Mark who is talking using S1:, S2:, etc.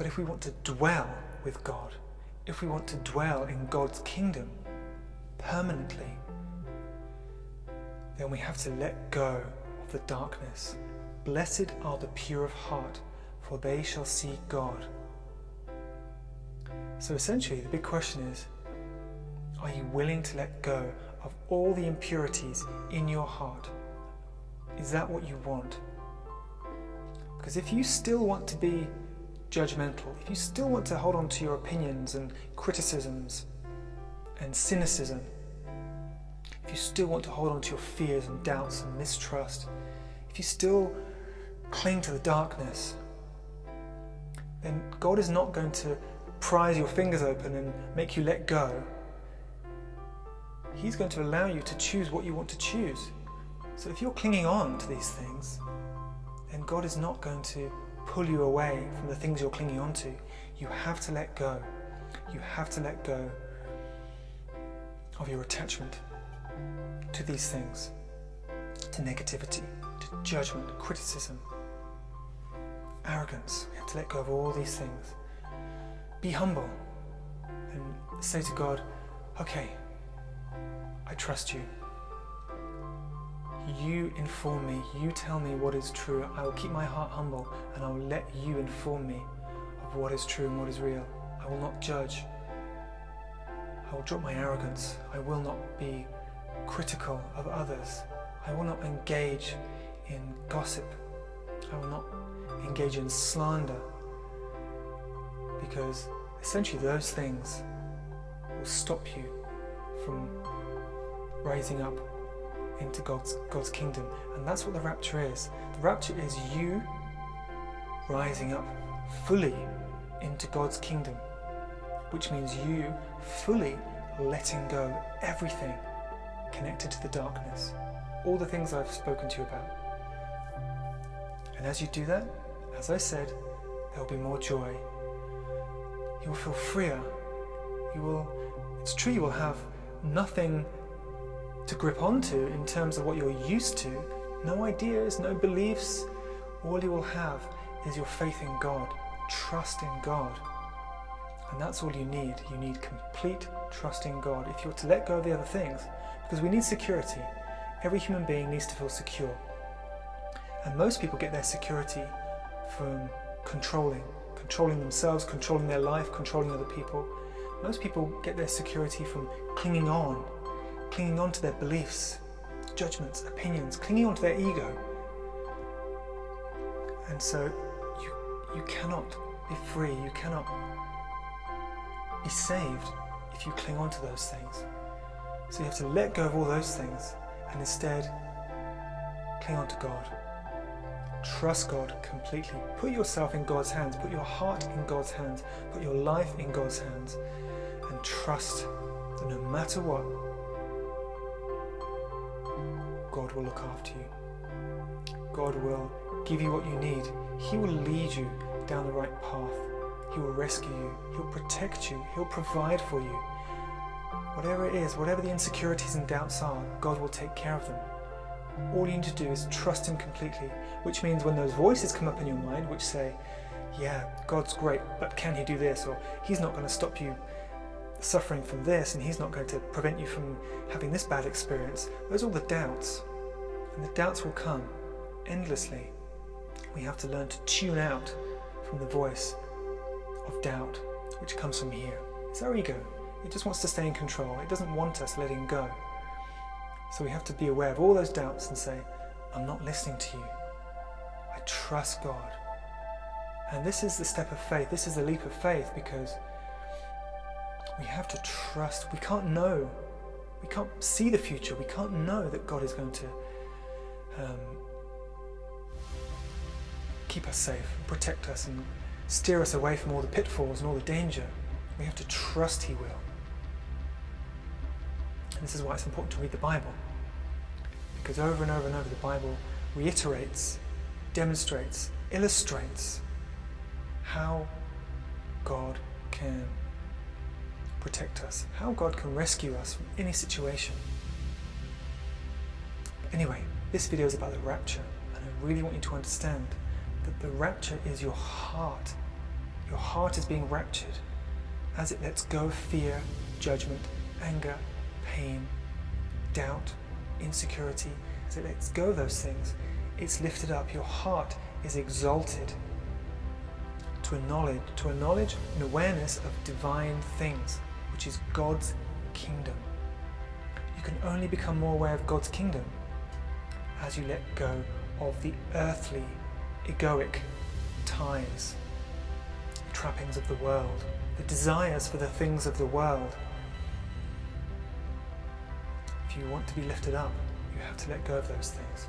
S1: But if we want to dwell with God, if we want to dwell in God's kingdom permanently, then we have to let go of the darkness. Blessed are the pure of heart, for they shall see God. So essentially, the big question is, are you willing to let go of all the impurities in your heart? Is that what you want? Because if you still want to be judgmental, if you still want to hold on to your opinions and criticisms and cynicism, if you still want to hold on to your fears and doubts and mistrust, if you still cling to the darkness, then God is not going to prise your fingers open and make you let go. He's going to allow you to choose what you want to choose. So if you're clinging on to these things, then God is not going to pull you away from the things you're clinging on to. You have to let go. You have to let go of your attachment to these things, to negativity, to judgment, criticism, arrogance. We have to let go of all these things. Be humble and say to God, okay, I trust you. You inform me, you tell me what is true. I will keep my heart humble and I will let you inform me of what is true and what is real. I will not judge. I will drop my arrogance. I will not be critical of others. I will not engage in gossip. I will not engage in slander, because essentially those things will stop you from rising up into God's kingdom. And that's what the rapture is. The rapture is you rising up fully into God's kingdom, which means you fully letting go everything connected to the darkness, all the things I've spoken to you about. And as you do that, as I said, there will be more joy. You will feel freer. It's true, you will have nothing to grip onto in terms of what you're used to. No ideas, no beliefs. All you will have is your faith in God, trust in God. And that's all you need. You need complete trust in God. If you're to let go of the other things, because we need security. Every human being needs to feel secure. And most people get their security from controlling themselves, controlling their life, controlling other people. Most people get their security from clinging on to their beliefs, judgments, opinions, clinging on to their ego. And so you cannot be free, you cannot be saved if you cling on to those things. So you have to let go of all those things and instead cling on to God. Trust God completely. Put yourself in God's hands, put your heart in God's hands, put your life in God's hands, and trust that no matter what, God will look after you. God will give you what you need. He will lead you down the right path. He will rescue you. He'll protect you. He'll provide for you. Whatever it is, whatever the insecurities and doubts are, God will take care of them. All you need to do is trust Him completely, which means when those voices come up in your mind which say, yeah, God's great, but can He do this? Or He's not going to stop you suffering from this, and He's not going to prevent you from having this bad experience. Those are all the doubts. And the doubts will come endlessly. We have to learn to tune out from the voice of doubt, which comes from here. It's our ego. It just wants to stay in control. It doesn't want us letting go. So we have to be aware of all those doubts and say, I'm not listening to you. I trust God. And this is the step of faith. This is the leap of faith, because we have to trust. We can't know. We can't see the future. We can't know that God is going to keep us safe, protect us, and steer us away from all the pitfalls and all the danger. We have to trust He will. And this is why it's important to read the Bible, because over and over and over the Bible reiterates, demonstrates, illustrates how God can protect us, how God can rescue us from any situation. But anyway, this video is about the rapture, and I really want you to understand that the rapture is your heart Your heart is being raptured as it lets go of fear, judgment, anger, pain, doubt, insecurity. As it lets go of those things, it's lifted up. Your heart is exalted to a knowledge and awareness of divine things, which is God's kingdom. You can only become more aware of God's kingdom as you let go of the earthly, egoic ties, the trappings of the world, the desires for the things of the world. If you want to be lifted up, you have to let go of those things.